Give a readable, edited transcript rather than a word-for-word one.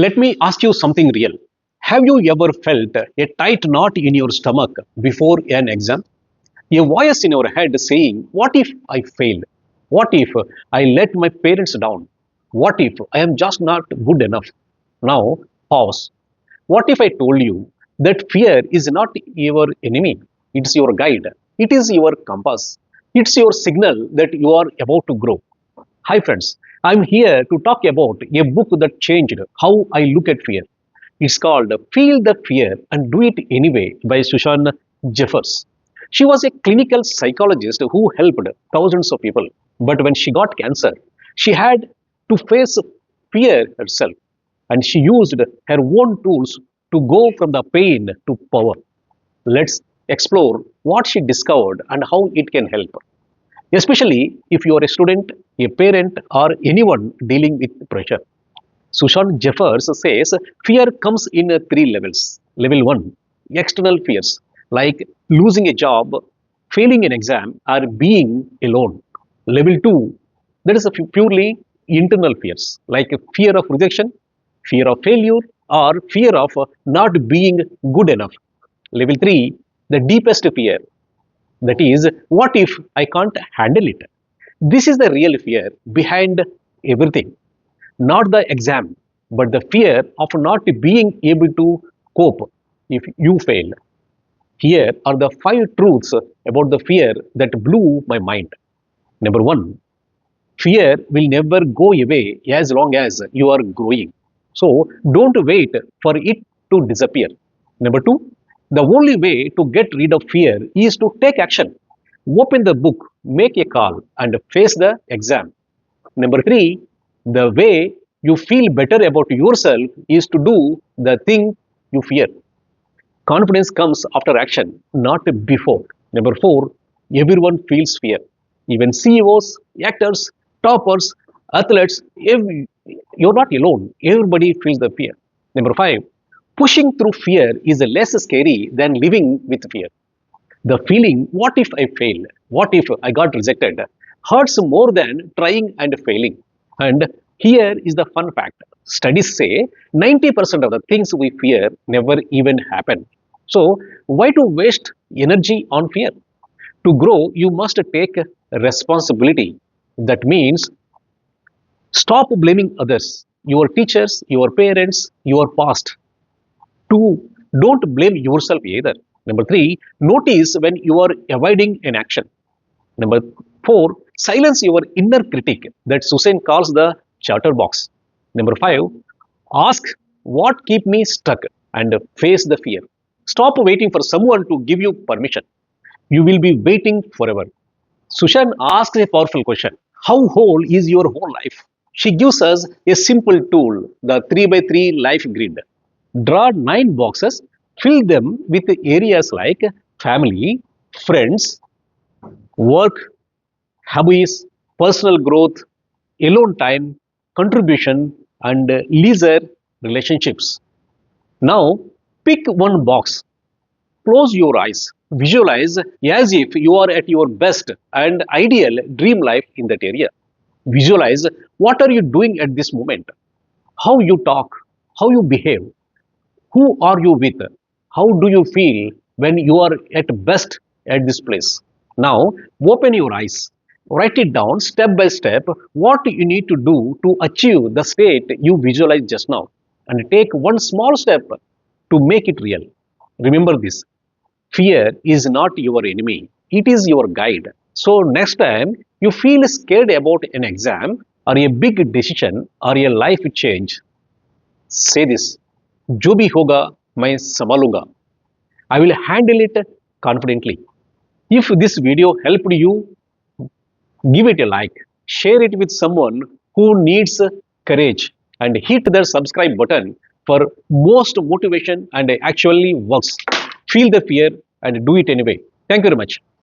Let me ask you something real. Have you ever felt a tight knot in your stomach before an exam? A voice in your head saying, what if I fail? What if I let my parents down? What if I am just not good enough? Now, pause. What if I told you that fear is not your enemy? It's your guide. It is your compass. It's your signal that you are about to grow. Hi, friends. I'm here to talk about a book that changed how I look at fear. It's called Feel the Fear and Do It Anyway by Susan Jeffers. She was a clinical psychologist who helped thousands of people. But when she got cancer, she had to face fear herself. And she used her own tools to go from the pain to power. Let's explore what she discovered and how it can help, especially if you are a student, a parent, or anyone dealing with pressure. Susan Jeffers says fear comes in three levels. Level one, external fears like losing a job, failing an exam, or being alone. Level two, that is a purely internal fears like fear of rejection, fear of failure, or fear of not being good enough. Level three, the deepest fear, that is, what if I can't handle it? This is the real fear behind everything. Not the exam, but the fear of not being able to cope if you fail. Here are the five truths about the fear that blew my mind. Number one, fear will never go away as long as you are growing. So don't wait for it to disappear. Number two, the only way to get rid of fear is to take action. Open the book, make a call, and face the exam. Number three, the way you feel better about yourself is to do the thing you fear. Confidence comes after action, not before. Number four, everyone feels fear. Even CEOs, actors, toppers, athletes, you're not alone. Everybody feels the fear. Number five, pushing through fear is less scary than living with fear. The feeling, what if I fail? What if I got rejected? Hurts more than trying and failing. And here is the fun fact. Studies say 90% of the things we fear never even happen. So, why to waste energy on fear? To grow, you must take responsibility. That means stop blaming others, your teachers, your parents, your past. Two, don't blame yourself either. Number three, notice when you are avoiding an action. Number four, silence your inner critic that Susan calls the chatterbox. Number five, ask what keep me stuck and face the fear. Stop waiting for someone to give you permission. You will be waiting forever. Sushan asks a powerful question. How whole is your whole life? She gives us a simple tool, the 3 by 3 life grid. Draw 9 boxes, fill them with areas like family, friends, work, hobbies, personal growth, alone time, contribution, and leisure relationships. Now, pick one box, close your eyes, visualize as if you are at your best and ideal dream life in that area. Visualize what are you doing at this moment, how you talk, how you behave, who are you with, how do you feel when you are at best at this place. Now, open your eyes, write it down step by step what you need to do to achieve the state you visualized just now, and take one small step to make it real. Remember this, fear is not your enemy, it is your guide. So, next time you feel scared about an exam or a big decision or a life change, say this, जो भी होगा मैं संभालूंगा. I will handle it confidently. If this video helped you, give it a like, share it with someone who needs courage, and hit the subscribe button for most motivation and actually works. Feel the fear and do it anyway. Thank you very much.